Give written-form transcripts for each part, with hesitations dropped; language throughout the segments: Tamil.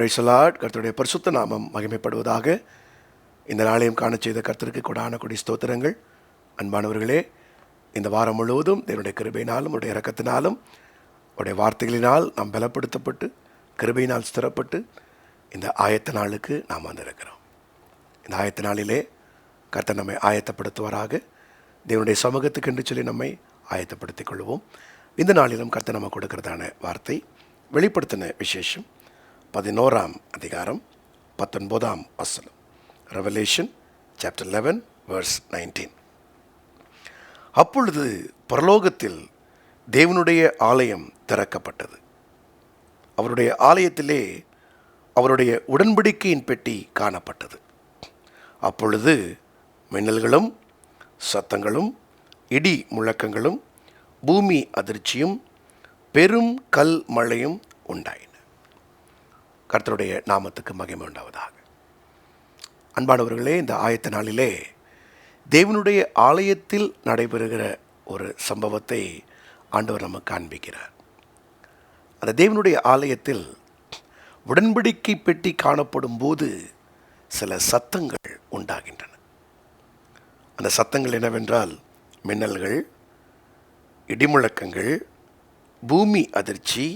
Praise the Lord. கர்த்தருடைய பரிசுத்த நாமம் மகிமைப்படுவதாக. இந்த நாளையும் காண செய்த கர்த்தருக்கு கொடான கொடி ஸ்தோத்திரங்கள். அன்பானவர்களே, இந்த வாரம் முழுவதும் தேவனுடைய கிருபையினாலும் உடைய இரக்கத்தினாலும் உடைய வார்த்தைகளினால் நாம் பலப்படுத்தப்பட்டு கிருபையினால் ஸ்திரப்பட்டு இந்த ஆயத்த நாளுக்கு நாம் வந்திருக்கிறோம். இந்த ஆயத்த நாளிலே கர்த்தர் நம்மை ஆயத்தப்படுத்துவாராக. தேவனுடைய சமூகத்துக்கு என்று சொல்லி நம்மை ஆயத்தப்படுத்திக் கொள்வோம். இந்த நாளிலும் கர்த்தர் நம்ம கொடுக்கிறதான வார்த்தை வெளிப்படுத்தின விசேஷம் 11ஆம் அதிகாரம் 19ஆம் வசனம். Revelation chapter 11 verse 19. அப்பொழுது பரலோகத்தில் தேவனுடைய ஆலயம் திறக்கப்பட்டது. அவருடைய ஆலயத்திலே அவருடைய உடன்படிக்கையின் பெட்டி காணப்பட்டது. அப்பொழுது மின்னல்களும் சத்தங்களும் இடி முழக்கங்களும் பூமி அதிர்ச்சியும் பெரும் கல் மழையும் உண்டாயின. கர்த்தருடைய நாமத்துக்கு மகிமை உண்டாவதாக. அன்பானவர்களே, இந்த ஆயத்த நாளிலே தேவனுடைய ஆலயத்தில் நடைபெறுகிற ஒரு சம்பவத்தை ஆண்டவர் நமக்கு காண்பிக்கிறார். அந்த தேவனுடைய ஆலயத்தில் உடன்படிக்கை பெட்டி காணப்படும் போது சில சத்தங்கள் உண்டாகின்றன. அந்த சத்தங்கள் என்னவென்றால் மின்னல்கள், இடிமுழக்கங்கள், பூமி அதிர்ச்சி,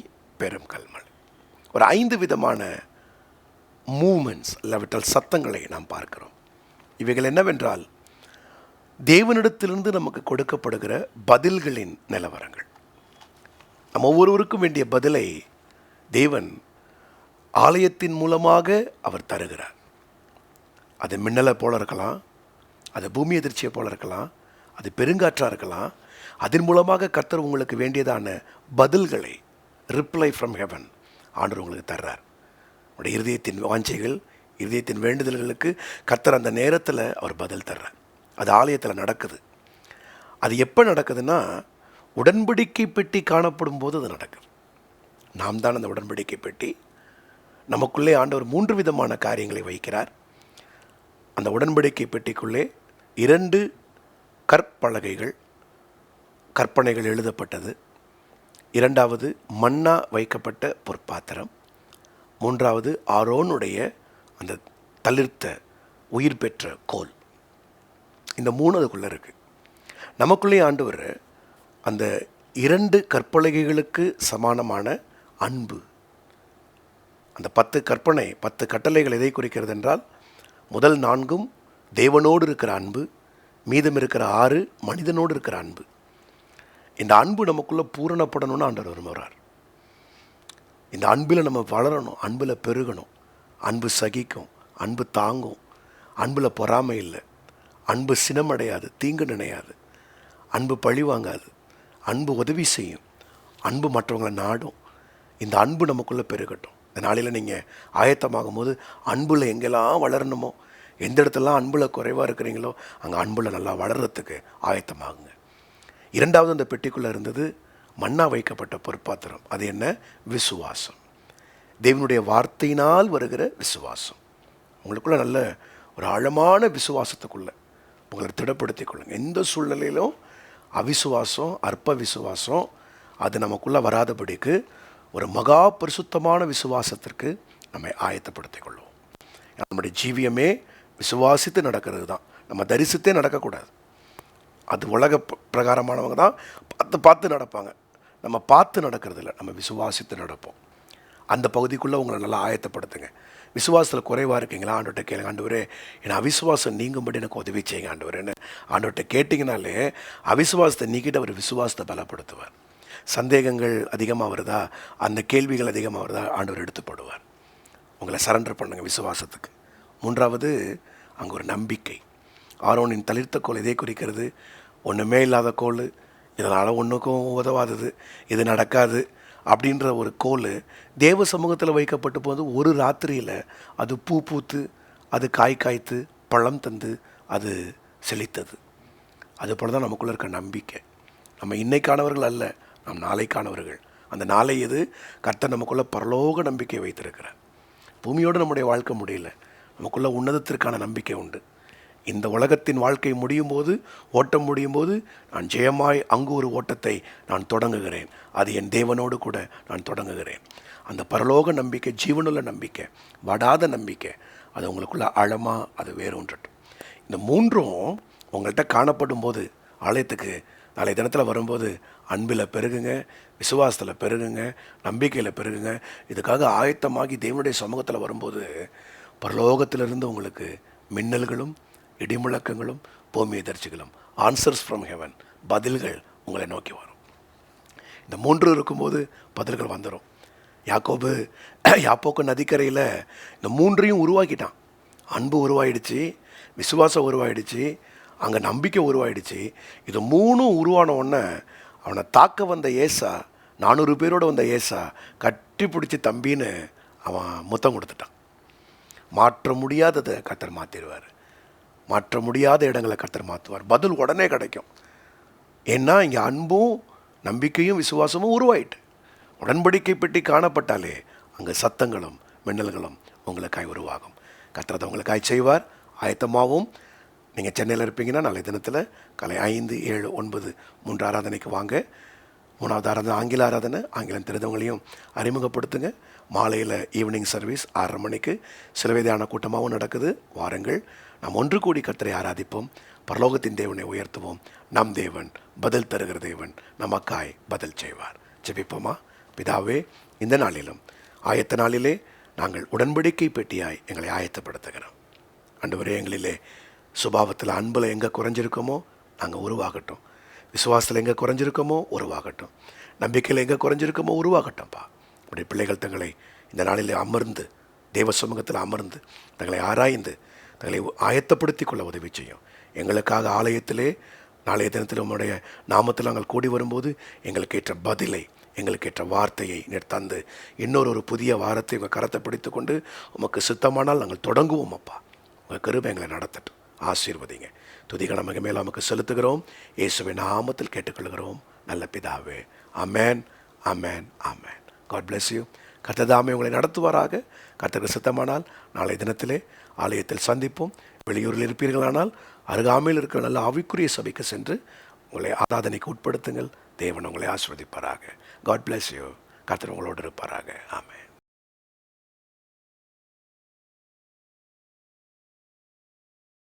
பெரும் கல்மழை. ஒரு 5 விதமான மூமெண்ட்ஸ் இல்லாவிட்டால் சத்தங்களை நாம் பார்க்கிறோம். இவைகள் என்னவென்றால் தேவனிடத்திலிருந்து நமக்கு கொடுக்கப்படுகிற பதில்களின் நிலவரங்கள். நம்ம ஒவ்வொருவருக்கும் வேண்டிய பதிலை தேவன் ஆலயத்தின் மூலமாக அவர் தருகிறார். அது மின்னலை போல இருக்கலாம், அது பூமி அதிர்ச்சியை போல இருக்கலாம், அது பெருங்காற்றாக இருக்கலாம். அதன் மூலமாக கர்த்தர் உங்களுக்கு வேண்டியதான பதில்களை, ரிப்ளை ஃப்ரம் ஹெவன், ஆண்டவர் உங்களுக்கு தர்றார். உங்களுடைய இருதயத்தின் வாஞ்சைகள், இருதயத்தின் வேண்டுதல்களுக்கு கர்த்தர் அந்த நேரத்தில் அவர் பதில் தர்றார். அது ஆலயத்தில் நடக்குது. அது எப்போ நடக்குதுன்னா, உடன்படிக்கை பெட்டி காணப்படும் போது அது நடக்குது. நாம் தான் அந்த உடன்படிக்கை பெட்டி. நமக்குள்ளே ஆண்டவர் 3 விதமான காரியங்களை வைக்கிறார். அந்த உடன்படிக்கை பெட்டிக்குள்ளே 2 கற்பலகைகள், கற்பனைகள் எழுதப்பட்டது. 2வது மன்னா வைக்கப்பட்ட பொற்பாத்திரம். 3வது ஆரோனுடைய அந்த தளிர்த்த உயிர் பெற்ற கோல். இந்த 3 அதுக்குள்ளே இருக்குது. நமக்குள்ளே ஆண்டவர் அந்த 2 கற்பலகைகளுக்கு சமானமான அன்பு, அந்த 10 கற்பனை 10 கட்டளைகள் எதை குறிக்கிறது என்றால், முதல் 4ம் தேவனோடு இருக்கிற அன்பு, மீதம் இருக்கிற 6 மனிதனோடு இருக்கிற அன்பு. இந்த அன்பு நமக்குள்ளே பூரணப்படணும்னு ஆண்டவர் விரும்புகிறார். இந்த அன்பில் நம்ம வளரணும், அன்பில் பெருகணும். அன்பு சகிக்கும், அன்பு தாங்கும், அன்பில் பொறாமை இல்லை, அன்பு சினமடையாது, தீங்கு நினையாது, அன்பு பழி வாங்காது, அன்பு உதவி செய்யும், அன்பு மற்றவங்களை நாடும். இந்த அன்பு நமக்குள்ளே பெருகட்டும். இந்த நாளில் நீங்கள் ஆயத்தமாகும் போது அன்பில் எங்கெல்லாம் வளரணுமோ, எந்த இடத்துலலாம் அன்பில் குறைவாக இருக்கிறீங்களோ அங்கே அன்பில் நல்லா வளர்கிறதுக்கு ஆயத்தமாகுங்க. 2வது அந்த பெட்டிக்குள்ளே இருந்தது மன்னா வைக்கப்பட்ட பொற்பாத்திரம். அது என்ன? விசுவாசம். தேவனுடைய வார்த்தையினால் வருகிற விசுவாசம். உங்களுக்குள்ள நல்ல ஒரு ஆழமான விசுவாசத்துக்குள்ளே உங்களை திடப்படுத்திக் கொள்ளுங்கள். எந்த சூழ்நிலையிலும் அவிசுவாசம், அற்ப விசுவாசம் அது நமக்குள்ளே வராதபடிக்கு ஒரு மகா பரிசுத்தமான விசுவாசத்திற்கு நம்மை ஆயத்தப்படுத்திக் கொள்வோம். நம்முடைய ஜீவியமே விசுவாசித்து நடக்கிறது தான். நம்ம தரிசித்தே நடக்கக்கூடாது. அது உலக பிரகாரமானவங்க தான் பார்த்து நடப்பாங்க. நம்ம பார்த்து நடக்கிறது இல்லை, நம்ம விசுவாசித்து நடப்போம். அந்த பகுதிக்குள்ளே உங்களை நல்லா ஆயத்தப்படுத்துங்க. விசுவாசத்தில் குறைவாக இருக்கீங்களா? ஆண்டவர்கிட்ட கேளுங்க, ஆண்டவரே என் அவிசுவாசம் நீங்கும்படி எனக்கு உதவி செய்யுங்க ஆண்டவரேன்னு ஆண்டவர்கிட்ட கேட்டிங்கனாலே அவிசுவாசத்தை நீக்கிட்டு அவர் விசுவாசத்தை பலப்படுத்துவார். சந்தேகங்கள் அதிகமாக வருதா, அந்த கேள்விகள் அதிகமாக வருதா, ஆண்டவர் எடுத்துப்படுவார். உங்களை சரண்டர் பண்ணுங்க விசுவாசத்துக்கு. 3வது அங்கே ஒரு நம்பிக்கை. ஆரோனின் தளிர்த்த கோல் எதை குறிக்கிறது? ஒன்றுமே இல்லாத கோல், இதனால் ஒன்றுக்கும் உதவாதது, இது நடக்காது அப்படின்ற ஒரு கோல் தேவ சமூகத்தில் வைக்கப்பட்டு போது ஒரு ராத்திரியில் அது பூ பூத்து, அது காய் காய்த்து, பழம் தந்து, அது செழித்தது. அதுபோல் தான் நமக்குள்ளே இருக்க நம்பிக்கை. நம்ம இன்னைக்கானவர்கள் அல்ல, நம் நாளைக்கானவர்கள். அந்த நாளை எது? கர்த்தர் நமக்குள்ளே பரலோக நம்பிக்கை வைத்திருக்கிறார். பூமியோடு நம்முடைய வாழ்க்கை முடியல, நமக்குள்ள உன்னதத்திற்கான நம்பிக்கை உண்டு. இந்த உலகத்தின் வாழ்க்கை முடியும் போது, ஓட்டம் முடியும் போது, நான் ஜெயமாய் அங்கு ஒரு ஓட்டத்தை நான் தொடங்குகிறேன். அது என் தேவனோடு கூட நான் தொடங்குகிறேன். அந்த பரலோக நம்பிக்கை, ஜீவனுள்ள நம்பிக்கை, வடாத நம்பிக்கை, அது உங்களுக்குள்ள ஆழமாக அது வேரூன்றட்டும். இந்த மூன்றும் உங்கள்கிட்ட காணப்படும் போது ஆலயத்துக்கு நாளைய தினத்தில் வரும்போது அன்பில் பெருகுங்க, விசுவாசத்தில் பெருகுங்க, நம்பிக்கையில் பெருகுங்க. இதுக்காக ஆயத்தமாகி தேவனுடைய சமூகத்தில் வரும்போது பரலோகத்திலிருந்து உங்களுக்கு மின்னல்களும் இடிமுழக்கங்களும் பூமி எதிர்ச்சிகளும், ஆன்சர்ஸ் ஃப்ரம் ஹெவன், பதில்கள் உங்களை நோக்கி வரும். இந்த மூன்று இருக்கும்போது பதில்கள் வந்துடும். யாப்போக்கு நதிக்கரையில் இந்த மூன்றையும் உருவாக்கிட்டான். அன்பு உருவாயிடுச்சு, விசுவாசம் உருவாயிடுச்சு, அங்கே நம்பிக்கை உருவாயிடுச்சு. இது மூணும் உருவான உடனே அவனை தாக்க வந்த ஏசா, 400 பேரோடு வந்த ஏசா கட்டி பிடிச்சி தம்பின்னு அவன் முத்தம் கொடுத்துட்டான். மாற்ற முடியாததை கர்த்தர் மாற்றிடுவார். மாற்ற முடியாத இடங்களை கர்த்தர் மாற்றுவார். பதில் உடனே கிடைக்கும். ஏன்னா இங்கே அன்பும் நம்பிக்கையும் விசுவாசமும் உருவாயிட்டு உடன்படிக்கை பெட்டி காணப்பட்டாலே அங்கே சத்தங்களும் மின்னல்களும் உங்களுக்காய் உருவாகும். கர்த்தர் அதை உங்களுக்காய் செய்வார். ஆயத்தமாகவும் நீங்கள் சென்னையில் இருப்பீங்கன்னா நாளை தினத்தில் காலை 5, 7, 9 3 ஆராதனைக்கு வாங்க. 3வது ஆராதனை ஆங்கில ஆராதனை. ஆங்கிலம் தெரிந்தவங்களையும் அறிமுகப்படுத்துங்க. மாலையில் ஈவினிங் சர்வீஸ் 6:30 மணிக்கு சிலுவைதான கூட்டமாகவும் நடக்குது. வாருங்கள், நாம் ஒன்று கூடி கர்த்தரை ஆராதிப்போம். பரலோகத்தின் தேவனை உயர்த்துவோம். நம் தேவன் பதில் தருகிற தேவன், நமக்காய் பதில் செய்வார். ஜெபிப்போமா? பிதாவே, இந்த நாளிலும் ஆயத்த நாளிலே நாங்கள் உடன்படிக்கை பெட்டியாய் எங்களை ஆயத்தப்படுத்துகிறோம். ஆண்டவரே, எங்களிலே சுபாவத்தில் அன்பில் எங்கே குறைஞ்சிருக்கோமோ நாங்கள் உருவாகட்டும். விசுவாசத்தில் எங்கே குறைஞ்சிருக்கோமோ உருவாகட்டும். நம்பிக்கையில் எங்கே குறைஞ்சிருக்கோமோ உருவாகட்டும்ப்பா. அப்படி பிள்ளைகள் தங்களை இந்த நாளிலே அமர்ந்து, தேவ சமூகத்தில் அமர்ந்து, தங்களை ஆராய்ந்து, தங்களை ஆயத்தப்படுத்தி கொள்ள உதவி செய்யும். எங்களுக்காக ஆலயத்திலே நாளைய தினத்தில் உம்முடைய நாமத்தில் நாங்கள் கூடி வரும்போது எங்களுக்கு ஏற்ற பதிலை, எங்களுக்கு ஏற்ற வார்த்தையை நீர் தந்து இன்னொரு புதிய வாரத்தை உங்கள் கரத்தை பிடித்து கொண்டு உமக்கு சித்தமானால் நாங்கள் தொடங்குவோம். அப்பா, உங்கள் கிருபை எங்களை நடத்தட்டும். ஆசீர்வதிங்க. துதிகன மகிமையில நமக்கு செலுத்துகிறோம். இயேசுவின் நாமத்தில் கேட்டுக்கொள்கிறோம் நல்ல பிதாவே. ஆமென், ஆமென், ஆமென். God bless you. கர்த்தர் தாமே உங்களை நடத்துவாராக. கர்த்தருக்கு சித்தமானால் நாளை தினத்திலே ஆலயத்தில் சந்திப்போம். வெளியூரில் இருப்பீர்களானால் அருகாமையில் இருக்கிற நல்ல ஆவிக்குரிய சபைக்கு சென்று உங்களை ஆராதனைக்கு உட்படுத்துங்கள். தேவன் உங்களை ஆசீர்வதிப்பாராக. God bless you. கர்த்தர் உங்களோடு இருப்பாராக. ஆமென்.